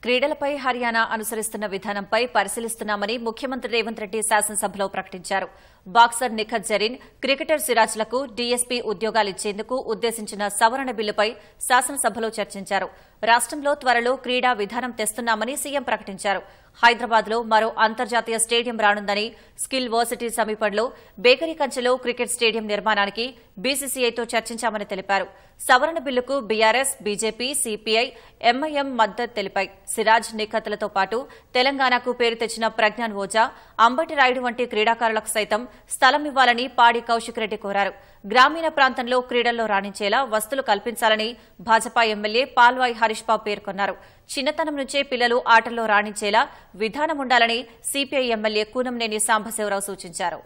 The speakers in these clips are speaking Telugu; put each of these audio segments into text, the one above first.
క్రీడలపై హర్యానా అనుసరిస్తున్న విధానంపై పరిశీలిస్తున్నామని ముఖ్యమంత్రి రేవంత్ రెడ్డి శాసనసభలో ప్రకటించారు. బాక్సర్ నిఖత్ జరీన్, క్రికెటర్ సిరాజ్లకు డీఎస్పీ ఉద్యోగాలిచ్చేందుకు ఉద్దేశించిన సవరణ బిల్లుపై శాసనసభలో చర్చించారు. రాష్టంలో త్వరలో క్రీడా విధానం తెస్తున్నామని సీఎం ప్రకటించారు. హైదరాబాద్లో మరో అంతర్జాతీయ స్టేడియం రానుందని, స్కిల్ వర్సిటీ సమీపంలో బేకరీ కంచెలో క్రికెట్ స్టేడియం నిర్మాణానికి బీసీసీఐతో చర్చించామని తెలిపారు. సవరణ బిల్లుకు బీఆర్ఎస్, బీజేపీ, సీపీఐ, ఎంఐఎం మద్దతు తెలిపాయి. సిరాజ్, నిఖత్లతో పాటు తెలంగాణకు పేరు తెచ్చిన ప్రజ్ఞాన్ ఓజా, అంబటి రాయుడు వంటి క్రీడాకారులకు సైతం స్థలం ఇవ్వాలని పాడి కౌశిక్ రెడ్డి కోరారు. గ్రామీణ ప్రాంతంలో క్రీడల్లో రాణించేలా వసతులు కల్పించాలని భాజపా ఎమ్మెల్యే పాల్వాయి హరీష్ బాబు పేర్కొన్నారు. చిన్నతనం నుంచే పిల్లలు ఆటల్లో రాణించేలా విధానం ఉండాలని సీపీఐ ఎమ్మెల్యే కూనంనేని సాంబశివరావు సూచించారు.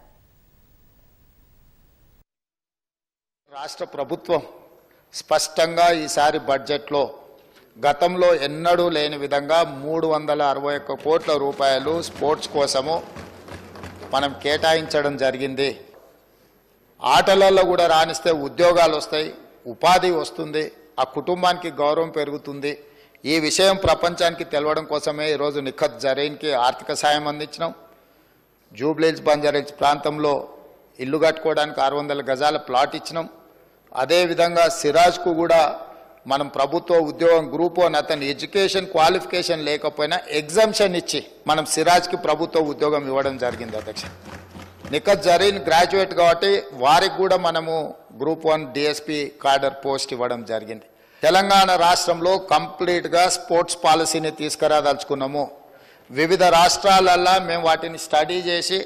రాష్ట్ర ప్రభుత్వం స్పష్టంగా ఈసారి బడ్జెట్లో గతంలో ఎన్నడూ లేని విధంగా 361 కోట్ల రూపాయలు స్పోర్ట్స్ కోసము మనం కేటాయించడం జరిగింది. ఆటలలో కూడా రాణిస్తే ఉద్యోగాలు వస్తాయి, ఉపాధి వస్తుంది, ఆ కుటుంబానికి గౌరవం పెరుగుతుంది. ఈ విషయం ప్రపంచానికి తెలవడం కోసమే ఈరోజు నిఖత్ జరీన్కి ఆర్థిక సాయం అందించినాం. జూబ్లీహిల్స్, బంజారాహిల్స్ ప్రాంతంలో ఇల్లు కట్టుకోవడానికి 600 గజాల ప్లాట్ ఇచ్చినాం. అదేవిధంగా సిరాజ్కు కూడా మనం ప్రభుత్వ ఉద్యోగం గ్రూప్ 1 అతని ఎడ్యుకేషన్ క్వాలిఫికేషన్ లేకపోయినా ఎగ్జామ్షన్ ఇచ్చి మనం సిరాజ్కి ప్రభుత్వ ఉద్యోగం ఇవ్వడం జరిగింది అధ్యక్ష. నిఖత్ జరీన్ గ్రాడ్యుయేట్ కాబట్టి వారికి కూడా మనము గ్రూప్ 1 డిఎస్పీ కార్డర్ పోస్ట్ ఇవ్వడం జరిగింది. తెలంగాణ రాష్ట్రంలో కంప్లీట్గా స్పోర్ట్స్ పాలసీని తీసుకురాదలుచుకున్నాము. వివిధ రాష్ట్రాలల్లో మేము వాటిని స్టడీ చేసి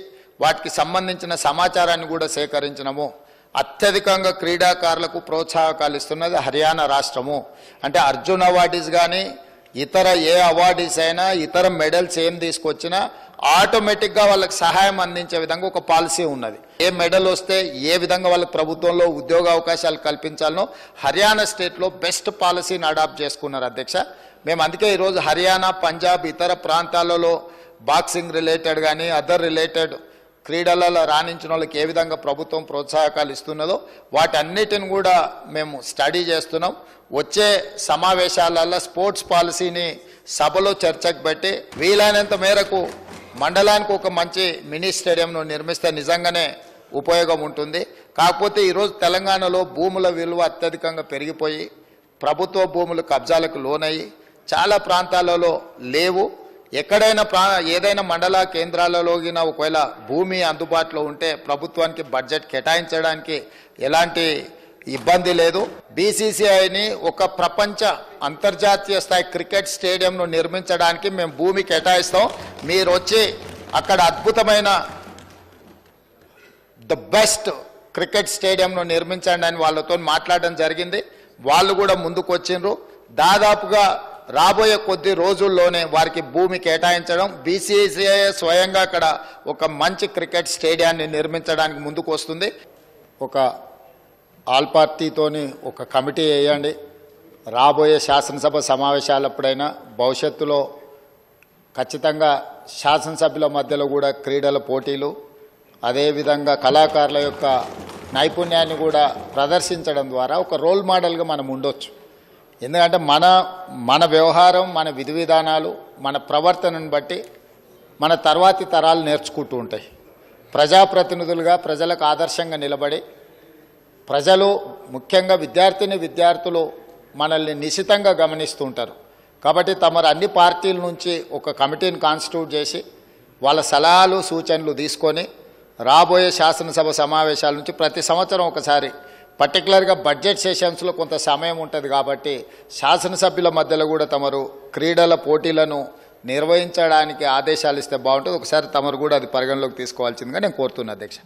వాటికి సంబంధించిన సమాచారాన్ని కూడా సేకరించినాము. అత్యధికంగా క్రీడాకారులకు ప్రోత్సాహకాలు ఇస్తున్నది హర్యానా రాష్ట్రము. అంటే అర్జున్ అవార్డీస్ కానీ ఇతర ఏ అవార్డీస్ అయినా ఇతర మెడల్స్ ఏం తీసుకొచ్చినా ఆటోమేటిక్గా వాళ్ళకి సహాయం అందించే విధంగా ఒక పాలసీ ఉన్నది. ఏ మెడల్ వస్తే ఏ విధంగా వాళ్ళకి ప్రభుత్వంలో ఉద్యోగ అవకాశాలు కల్పించాలనో హర్యానా స్టేట్లో బెస్ట్ పాలసీని అడాప్ట్ చేసుకున్నారు అధ్యక్ష. మేము అందుకే ఈరోజు హర్యానా, పంజాబ్ ఇతర ప్రాంతాలలో బాక్సింగ్ రిలేటెడ్ కానీ అదర్ రిలేటెడ్ క్రీడలలో రాణించిన వాళ్ళకి ఏ విధంగా ప్రభుత్వం ప్రోత్సాహకాలు ఇస్తున్నదో వాటన్నిటిని కూడా మేము స్టడీ చేస్తున్నాం. వచ్చే సమావేశాలలో స్పోర్ట్స్ పాలసీని సభలో చర్చకు పెట్టి వీలైనంత మేరకు మండలానికి ఒక మంచి మినీ స్టేడియంను నిర్మిస్తే నిజంగానే ఉపయోగం ఉంటుంది. కాకపోతే ఈరోజు తెలంగాణలో భూముల విలువ అత్యధికంగా పెరిగిపోయి ప్రభుత్వ భూములు కబ్జాలకు లోనయ్యి చాలా ప్రాంతాలలో లేవు. ఎక్కడైనా ఏదైనా మండల కేంద్రాలలో ఒకవేళ భూమి అందుబాటులో ఉంటే ప్రభుత్వానికి బడ్జెట్ కేటాయించడానికి ఎలాంటి ఇబ్బంది లేదు. బీసీసీఐని ఒక ప్రపంచ అంతర్జాతీయ స్థాయి క్రికెట్ స్టేడియంను నిర్మించడానికి మేము భూమి కేటాయిస్తాం. మీరు వచ్చి అక్కడ అద్భుతమైన ద బెస్ట్ క్రికెట్ స్టేడియంను నిర్మించండి అని వాళ్ళతో మాట్లాడడం జరిగింది. వాళ్ళు కూడా ముందుకు వచ్చిండ్రు. దాదాపుగా రాబోయే కొద్ది రోజుల్లోనే వారికి భూమి కేటాయించడం, బీసీసీఐ స్వయంగా అక్కడ ఒక మంచి క్రికెట్ స్టేడియాన్ని నిర్మించడానికి ముందుకు వస్తుంది. ఒక ఆల్ పార్టీతోని ఒక కమిటీ వేయండి. రాబోయే శాసనసభ సమావేశాలప్పుడైనా భవిష్యత్తులో ఖచ్చితంగా శాసనసభ్యుల మధ్యలో కూడా క్రీడల పోటీలు, అదేవిధంగా కళాకారుల యొక్క నైపుణ్యాన్ని కూడా ప్రదర్శించడం ద్వారా ఒక రోల్ మోడల్గా మనం ఉండొచ్చు. ఎందుకంటే మన వ్యవహారం, మన విధి విధానాలు, మన ప్రవర్తనను బట్టి మన తర్వాతి తరాలు నేర్చుకుంటూ ఉంటాయి. ప్రజాప్రతినిధులుగా ప్రజలకు ఆదర్శంగా నిలబడి ప్రజలు ముఖ్యంగా విద్యార్థులు మనల్ని నిశితంగా గమనిస్తూ ఉంటారు. కాబట్టి తమరు అన్ని పార్టీల నుంచి ఒక కమిటీని కాన్స్టిట్యూట్ చేసి వాళ్ళ సలహాలు సూచనలు తీసుకొని రాబోయే శాసనసభ సమావేశాల నుంచి ప్రతి సంవత్సరం ఒకసారి పర్టికులర్గా బడ్జెట్ సెషన్స్లో కొంత సమయం ఉంటుంది కాబట్టి శాసనసభ్యుల మధ్యలో కూడా తమరు క్రీడల పోటీలను నిర్వహించడానికి ఆదేశాలు ఇస్తే బాగుంటుంది. ఒకసారి తమరు కూడా అది పరిగణలోకి తీసుకోవాల్సిందిగా నేను కోరుతున్నా అధ్యక్ష.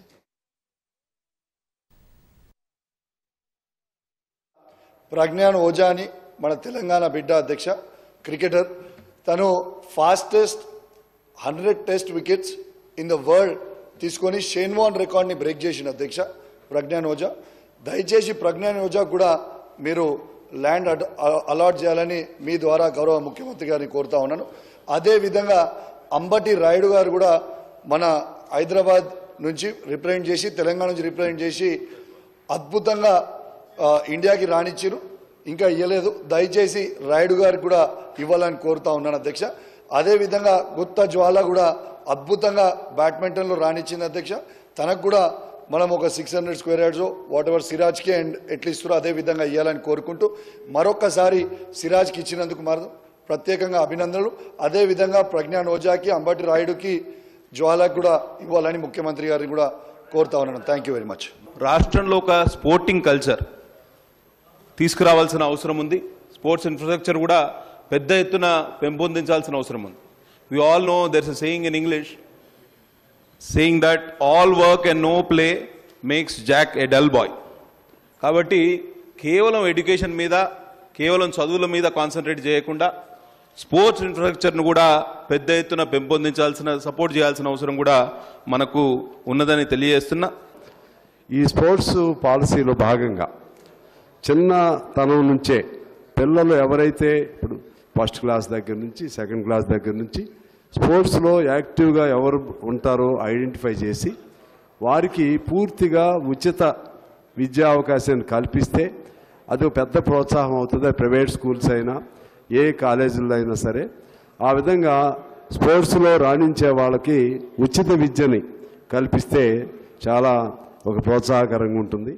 ప్రజ్ఞాన్ ఓజా అని మన తెలంగాణ బిడ్డ అధ్యక్ష, క్రికెటర్. తను fastest 100 test wickets in the world తీసుకొని షేన్ వార్న్ రికార్డ్ని బ్రేక్ చేసిన అధ్యక్ష ప్రజ్ఞాన్ ఓజా. దయచేసి ప్రజ్ఞాన్ ఓజా కూడా మీరు ల్యాండ్ అలాట్ చేయాలని మీ ద్వారా గౌరవ ముఖ్యమంత్రి గారిని కోరుతా ఉన్నాను. అదేవిధంగా అంబటి రాయుడు గారు కూడా మన హైదరాబాద్ నుంచి రిప్రజెంట్ చేసి తెలంగాణ నుంచి రిప్రజెంట్ చేసి అద్భుతంగా ఇండియాకి రాణించారు. ఇంకా ఇవ్వలేదు. దయచేసి రాయుడు గారికి కూడా ఇవ్వాలని కోరుతా ఉన్నాను అధ్యక్ష. అదేవిధంగా గుత్తా జ్వాల కూడా అద్భుతంగా బ్యాడ్మింటన్లో రాణించింది అధ్యక్ష. తనకు కూడా మనం ఒక 600 స్క్వేర్ యార్డ్స్ వాట్ ఎవర్ సిరాజ్కి అండ్ ఎట్లా ఇస్తారో అదే విధంగా ఇవ్వాలని కోరుకుంటూ మరొక్కసారి సిరాజ్కి ఇచ్చినందుకు ప్రత్యేకంగా అభినందనలు. అదేవిధంగా ప్రజ్ఞాన్ ఓజాకి, అంబటి రాయుడుకి, జ్వాలకు కూడా ఇవ్వాలని ముఖ్యమంత్రి గారిని కూడా కోరుతా ఉన్నాను. Thank you very much. రాష్ట్రంలో ఒక స్పోర్టింగ్ కల్చర్ తీసుకురావాల్సిన అవసరం ఉంది. స్పోర్ట్స్ ఇన్ఫ్రాస్ట్రక్చర్ కూడా పెద్ద ఎత్తున పెంపొందించాల్సిన అవసరం ఉంది. We all know there is a saying in English saying that all work and no play makes Jack a dull boy. కాబట్టి కేవలం ఎడ్యుకేషన్ మీద, కేవలం చదువుల మీద కాన్సన్ట్రేట్ చేయకుండా స్పోర్ట్స్ ఇన్ఫ్రాస్ట్రక్చర్ను కూడా పెద్ద ఎత్తున పెంపొందించాల్సిన, సపోర్ట్ చేయాల్సిన అవసరం కూడా మనకు ఉన్నదని తెలియజేస్తున్నా. ఈ స్పోర్ట్స్ పాలసీలో భాగంగా చిన్నతనం నుంచే పిల్లలు ఎవరైతే ఇప్పుడు ఫస్ట్ క్లాస్ దగ్గర నుంచి సెకండ్ క్లాస్ దగ్గర నుంచి స్పోర్ట్స్లో యాక్టివ్గా ఎవరు ఉంటారో ఐడెంటిఫై చేసి వారికి పూర్తిగా ఉచిత విద్యా అవకాశాన్ని కల్పిస్తే అది పెద్ద ప్రోత్సాహం అవుతుంది. ప్రైవేట్ స్కూల్స్ అయినా ఏ కాలేజీల్లో అయినా సరే ఆ విధంగా స్పోర్ట్స్లో రాణించే వాళ్ళకి ఉచిత విద్యని కల్పిస్తే చాలా ఒక ప్రోత్సాహకరంగా ఉంటుంది.